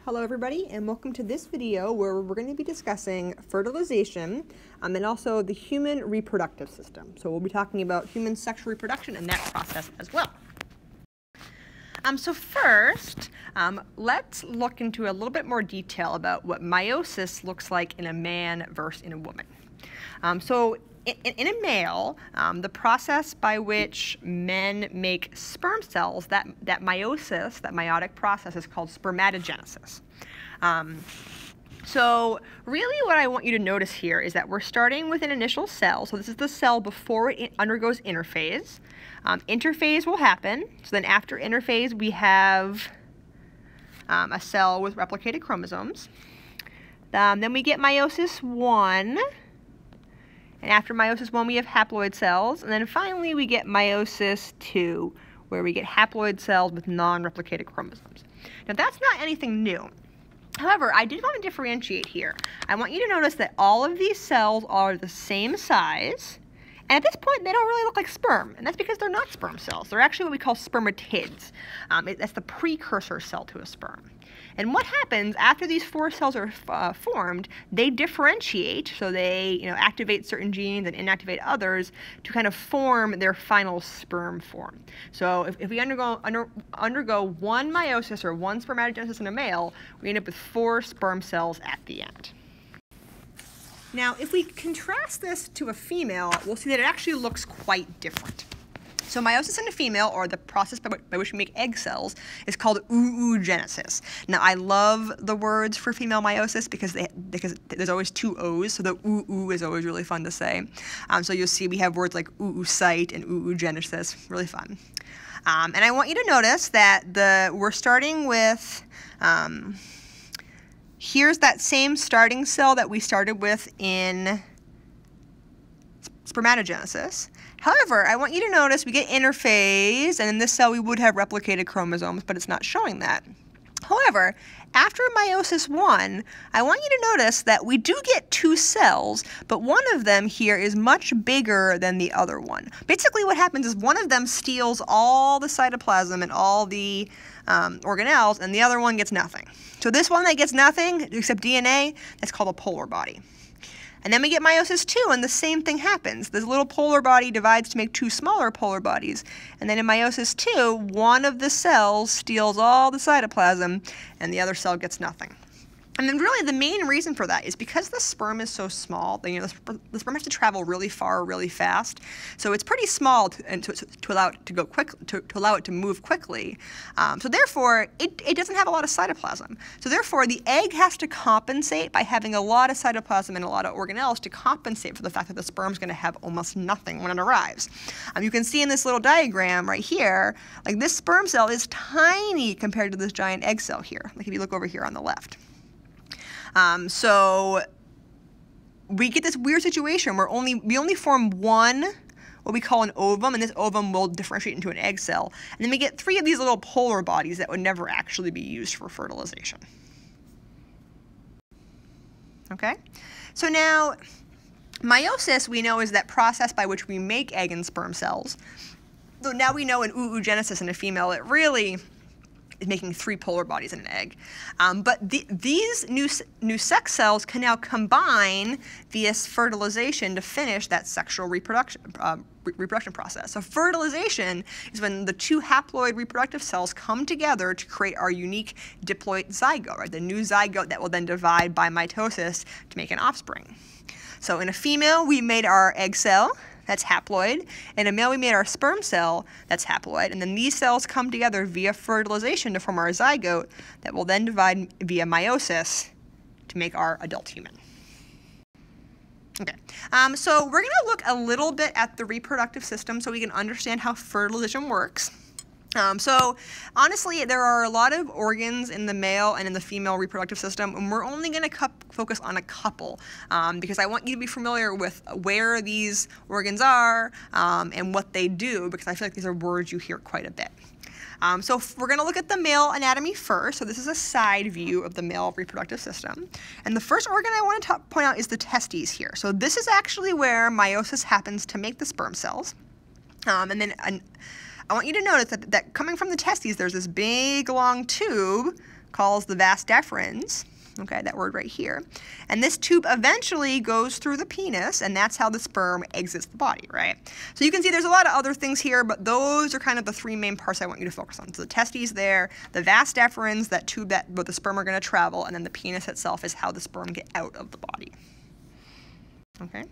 Hello everybody, and welcome to this video where we're going to be discussing fertilization and also the human reproductive system. So we'll be talking about human sexual reproduction and that process as well. So first, let's look into a little bit more detail about what meiosis looks like in a man versus in a woman. In a male, the process by which men make sperm cells, that meiosis, that meiotic process, is called spermatogenesis. So really what I want you to notice here is that we're starting with an initial cell. So this is the cell before it undergoes interphase. Interphase will happen. So then after interphase, we have a cell with replicated chromosomes. Then we get meiosis 1. And after meiosis 1, we have haploid cells. And then finally, we get meiosis 2, where we get haploid cells with non-replicated chromosomes. Now, that's not anything new. However, I did want to differentiate here. I want you to notice that all of these cells are the same size. And at this point, they don't really look like sperm. And that's because they're not sperm cells. They're actually what we call spermatids. That's the precursor cell to a sperm. And what happens after these 4 cells are formed, they differentiate, so they activate certain genes and inactivate others to kind of form their final sperm form. So if we undergo one meiosis or one spermatogenesis in a male, we end up with 4 sperm cells at the end. Now, if we contrast this to a female, we'll see that it actually looks quite different. So meiosis in a female, or the process by which we make egg cells, is called oogenesis. Now, I love the words for female meiosis because there's always 2 O's, so the oo is always really fun to say. So you'll see we have words like oocyte and oogenesis, really fun. And I want you to notice that we're starting with, here's that same starting cell that we started with in spermatogenesis. However, I want you to notice we get interphase, and in this cell we would have replicated chromosomes, but it's not showing that. However, after meiosis 1, I want you to notice that we do get 2 cells, but one of them here is much bigger than the other one. Basically what happens is one of them steals all the cytoplasm and all the organelles, and the other one gets nothing. So this one that gets nothing, except DNA, that's called a polar body. And then we get meiosis 2, and the same thing happens. This little polar body divides to make 2 smaller polar bodies. And then in meiosis 2, one of the cells steals all the cytoplasm, and the other cell gets nothing. And then really the main reason for that is because the sperm is so small, the sperm has to travel really far, really fast. So it's pretty small to allow it to go to allow it to move quickly. So therefore, it doesn't have a lot of cytoplasm. So therefore, the egg has to compensate by having a lot of cytoplasm and a lot of organelles to compensate for the fact that the sperm is going to have almost nothing when it arrives. You can see in this little diagram right here, like this sperm cell is tiny compared to this giant egg cell here. Like if you look over here on the left. So we get this weird situation where we only form one, what we call an ovum, and this ovum will differentiate into an egg cell. And then we get 3 of these little polar bodies that would never actually be used for fertilization. Okay? So now, meiosis, we know, is that process by which we make egg and sperm cells. So now we know in oogenesis in a female, it really is making 3 polar bodies in an egg. But these new sex cells can now combine via fertilization to finish that sexual reproduction process. So fertilization is when the 2 haploid reproductive cells come together to create our unique diploid zygote, right? The new zygote that will then divide by mitosis to make an offspring. So in a female, we made our egg cell. That's haploid. In a male, we made our sperm cell, that's haploid. And then these cells come together via fertilization to form our zygote that will then divide via meiosis to make our adult human. Okay, so we're going to look a little bit at the reproductive system so we can understand how fertilization works. So honestly, there are a lot of organs in the male and in the female reproductive system, and we're only going to focus on a couple because I want you to be familiar with where these organs are and what they do, because I feel like these are words you hear quite a bit. So we're going to look at the male anatomy first. So this is a side view of the male reproductive system. And the first organ I want to point out is the testes here. So this is actually where meiosis happens to make the sperm cells. And then I want you to notice that coming from the testes, there's this big long tube calls the vas deferens. Okay, that word right here. And this tube eventually goes through the penis, and that's how the sperm exits the body, right? So you can see there's a lot of other things here, but those are kind of the three main parts I want you to focus on. So the testes there, the vas deferens, that tube that where the sperm are going to travel, and then the penis itself is how the sperm get out of the body. Okay.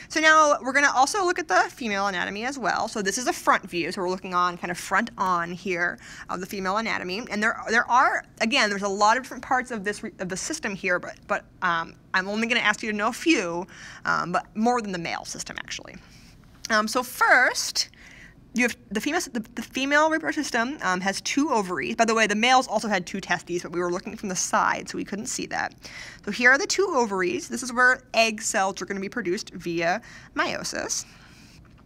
So now we're going to also look at the female anatomy as well. So this is a front view, so we're looking on kind of front on here of the female anatomy. And there are, again, there's a lot of different parts of the system here, but I'm only going to ask you to know a few, but more than the male system actually. So first, you have the female reproductive system has 2 ovaries. By the way, the males also had 2 testes, but we were looking from the side, so we couldn't see that. So here are the 2 ovaries. This is where egg cells are going to be produced via meiosis.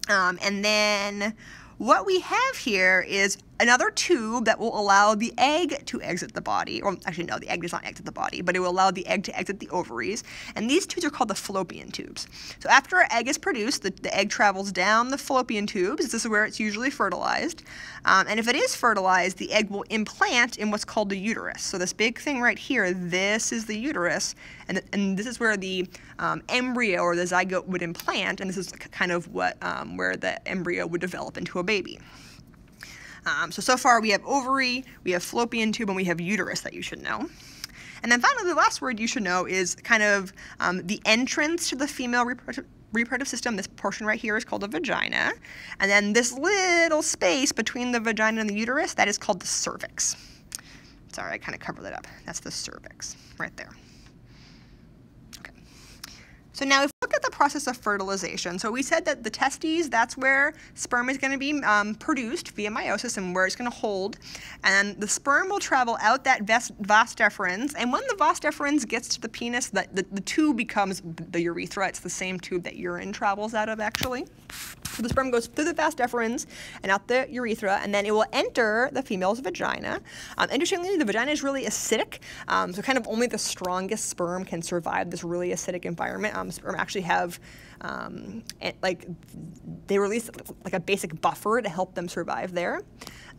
And then what we have here is another tube that will allow the egg to exit the body. Or actually, no, the egg does not exit the body, but it will allow the egg to exit the ovaries. And these tubes are called the fallopian tubes. So after an egg is produced, the egg travels down the fallopian tubes. This is where it's usually fertilized. And if it is fertilized, the egg will implant in what's called the uterus. So this big thing right here, this is the uterus. And this is where the embryo or the zygote would implant. And this is kind of what where the embryo would develop into a baby. So far we have ovary, we have fallopian tube, and we have uterus that you should know. And then finally, the last word you should know is kind of the entrance to the female reproductive system. This portion right here is called the vagina. And then this little space between the vagina and the uterus, that is called the cervix. Sorry, I kind of covered that up. That's the cervix right there. So now if we look at the process of fertilization, so we said that the testes, that's where sperm is going to be produced via meiosis and where it's going to hold. And the sperm will travel out that vas deferens. And when the vas deferens gets to the penis, the tube becomes the urethra. It's the same tube that urine travels out of, actually. So the sperm goes through the vas deferens and out the urethra, and then it will enter the female's vagina. Interestingly, the vagina is really acidic, so kind of only the strongest sperm can survive this really acidic environment. Sperm actually have, they release like a basic buffer to help them survive there.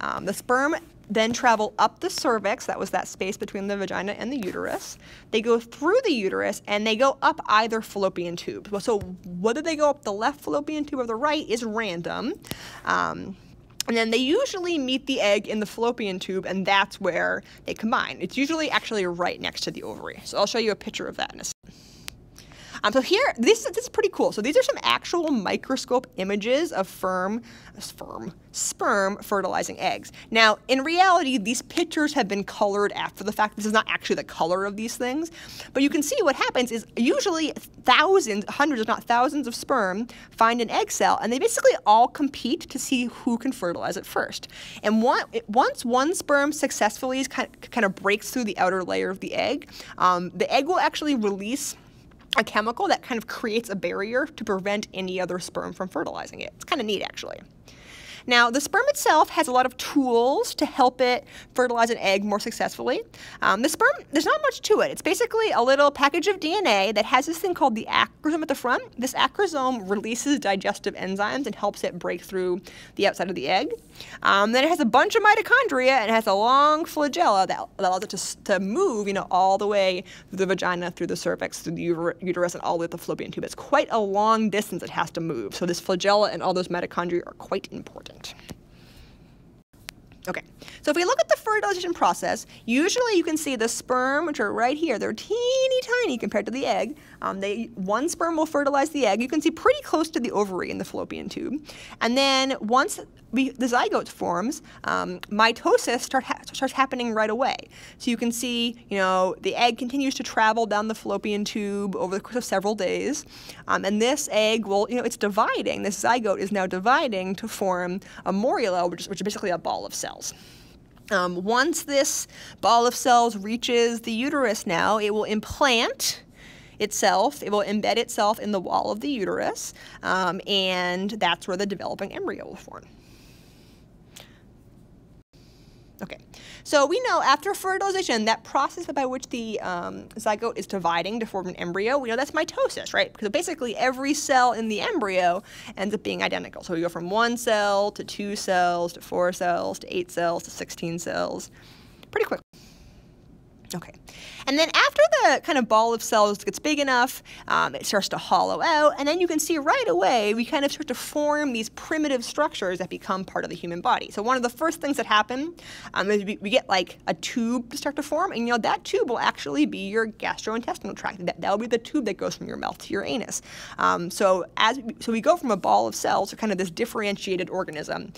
The sperm then travel up the cervix, that was that space between the vagina and the uterus. They go through the uterus and they go up either fallopian tube. So whether they go up the left fallopian tube or the right is random. And then they usually meet the egg in the fallopian tube, and that's where they combine. It's usually actually right next to the ovary. So I'll show you a picture of that in a second. So here, this is pretty cool. So these are some actual microscope images of sperm fertilizing eggs. Now, in reality, these pictures have been colored after the fact. This is not actually the color of these things. But you can see what happens is usually thousands, hundreds if not thousands of sperm find an egg cell, and they basically all compete to see who can fertilize it first. And once one sperm successfully kind of breaks through the outer layer of the egg will actually release a chemical that kind of creates a barrier to prevent any other sperm from fertilizing it. It's kind of neat, actually. Now, the sperm itself has a lot of tools to help it fertilize an egg more successfully. The sperm, there's not much to it. It's basically a little package of DNA that has this thing called the acrosome at the front. This acrosome releases digestive enzymes and helps it break through the outside of the egg. Then it has a bunch of mitochondria and it has a long flagella that allows it to move, all the way through the vagina, through the cervix, through the uterus, and all the way to the fallopian tube. It's quite a long distance it has to move. So this flagella and all those mitochondria are quite important. Okay, so if we look at the fertilization process, usually you can see the sperm, which are right here, they're teeny tiny compared to the egg. One sperm will fertilize the egg. You can see pretty close to the ovary in the fallopian tube. And then once the zygote forms, mitosis starts happening right away. So you can see, the egg continues to travel down the fallopian tube over the course of several days. And this egg will, it's dividing. This zygote is now dividing to form a morula, which is basically a ball of cells. Once this ball of cells reaches the uterus now, it will implant itself, it will embed itself in the wall of the uterus, and that's where the developing embryo will form. Okay, so we know after fertilization, that process by which the zygote is dividing to form an embryo, we know that's mitosis, right? Because basically every cell in the embryo ends up being identical. So we go from 1 cell to 2 cells to 4 cells to 8 cells to 16 cells pretty quickly. Okay, and then after the kind of ball of cells gets big enough, it starts to hollow out, and then you can see right away we kind of start to form these primitive structures that become part of the human body. So one of the first things that happen is we get like a tube to start to form, and that tube will actually be your gastrointestinal tract. That will be the tube that goes from your mouth to your anus. So we go from a ball of cells to kind of this differentiated organism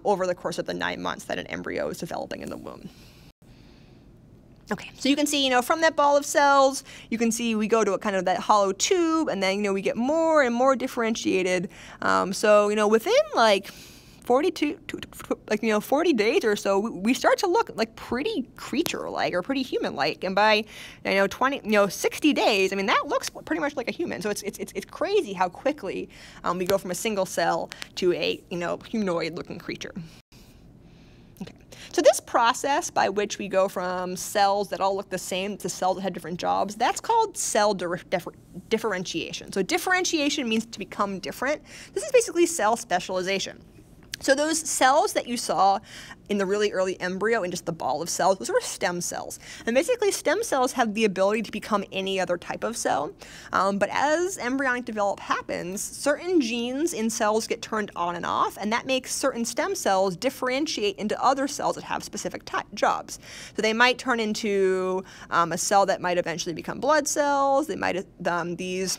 over the course of the 9 months that an embryo is developing in the womb. Okay, so you can see, from that ball of cells, you can see we go to a kind of that hollow tube, and then, we get more and more differentiated. So, within like 40 days or so, we start to look like pretty creature-like or pretty human-like, and by 60 days, I mean that looks pretty much like a human. So it's crazy how quickly we go from a single cell to a humanoid-looking creature. Okay. So this process by which we go from cells that all look the same to cells that have different jobs, that's called cell differentiation. So differentiation means to become different. This is basically cell specialization. So those cells that you saw in the really early embryo in just the ball of cells, those were stem cells. And basically stem cells have the ability to become any other type of cell. But as embryonic development happens, certain genes in cells get turned on and off, and that makes certain stem cells differentiate into other cells that have specific jobs. So they might turn into a cell that might eventually become blood cells. They might, these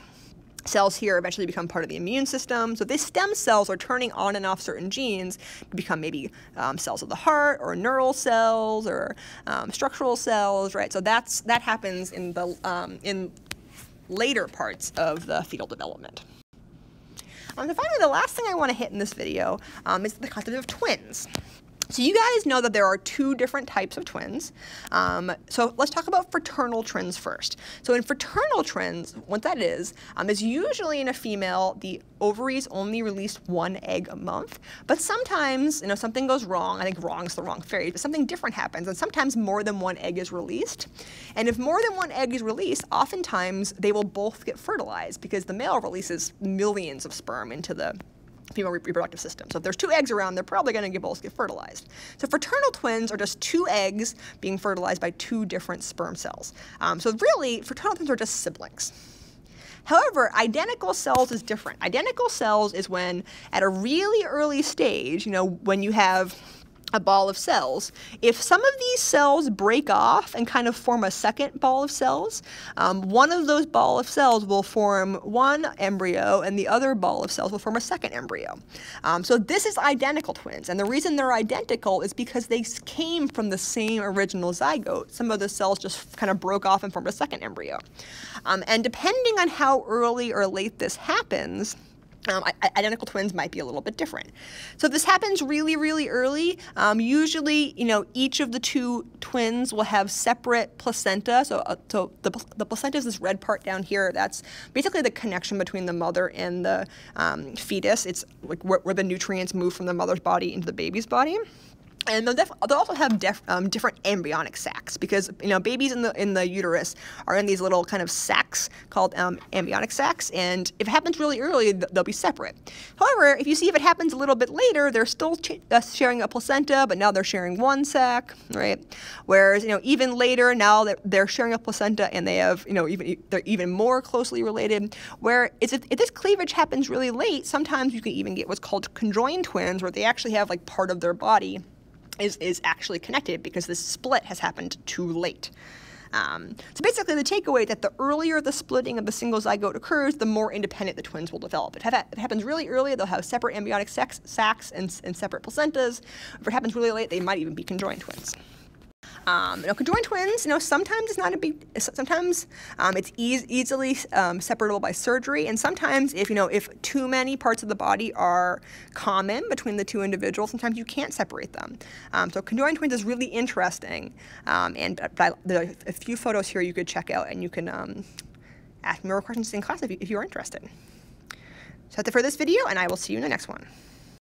cells here eventually become part of the immune system. So these stem cells are turning on and off certain genes to become maybe cells of the heart or neural cells or structural cells, right? So that happens in the in later parts of the fetal development. And finally, the last thing I want to hit in this video is the concept of twins. So you guys know that there are 2 different types of twins. So let's talk about fraternal twins first. So in fraternal twins, what that is usually in a female, the ovaries only release 1 egg a month. But sometimes, something goes wrong. I think wrong is the wrong phrase, but something different happens, and sometimes more than 1 egg is released. And if more than 1 egg is released, oftentimes they will both get fertilized because the male releases millions of sperm into the female reproductive system. So if there's 2 eggs around, they're probably going to both get fertilized. So fraternal twins are just 2 eggs being fertilized by 2 different sperm cells. So really, fraternal twins are just siblings. However, identical cells is different. Identical cells is when, at a really early stage, when you have a ball of cells, if some of these cells break off and kind of form a second ball of cells, one of those ball of cells will form one embryo and the other ball of cells will form a second embryo. So this is identical twins, and the reason they're identical is because they came from the same original zygote. Some of the cells just kind of broke off and formed a second embryo. And depending on how early or late this happens, identical twins might be a little bit different. So if this happens really, really early, usually, each of the 2 twins will have separate placenta. So the placenta is this red part down here. That's basically the connection between the mother and the fetus. It's like where the nutrients move from the mother's body into the baby's body. And they'll also have different embryonic sacs because babies in the uterus are in these little kind of sacs called embryonic sacs, and if it happens really early, they'll be separate. However, if it happens a little bit later, they're still sharing a placenta, but now they're sharing 1 sac, right? Whereas even later, now that they're sharing a placenta and they have they're even more closely related. Where if this cleavage happens really late, sometimes you can even get what's called conjoined twins, where they actually have like part of their body is actually connected because this split has happened too late. So basically the takeaway is that the earlier the splitting of the single zygote occurs, the more independent the twins will develop. If it happens really early, they'll have separate embryonic sacs and separate placentas. If it happens really late, they might even be conjoined twins. Conjoined twins, sometimes it's not a big. Sometimes it's easily separable by surgery, and sometimes if too many parts of the body are common between the 2 individuals, sometimes you can't separate them. So conjoined twins is really interesting, and there are a few photos here you could check out, and you can ask me more questions in class if you're interested. So that's it for this video, and I will see you in the next one.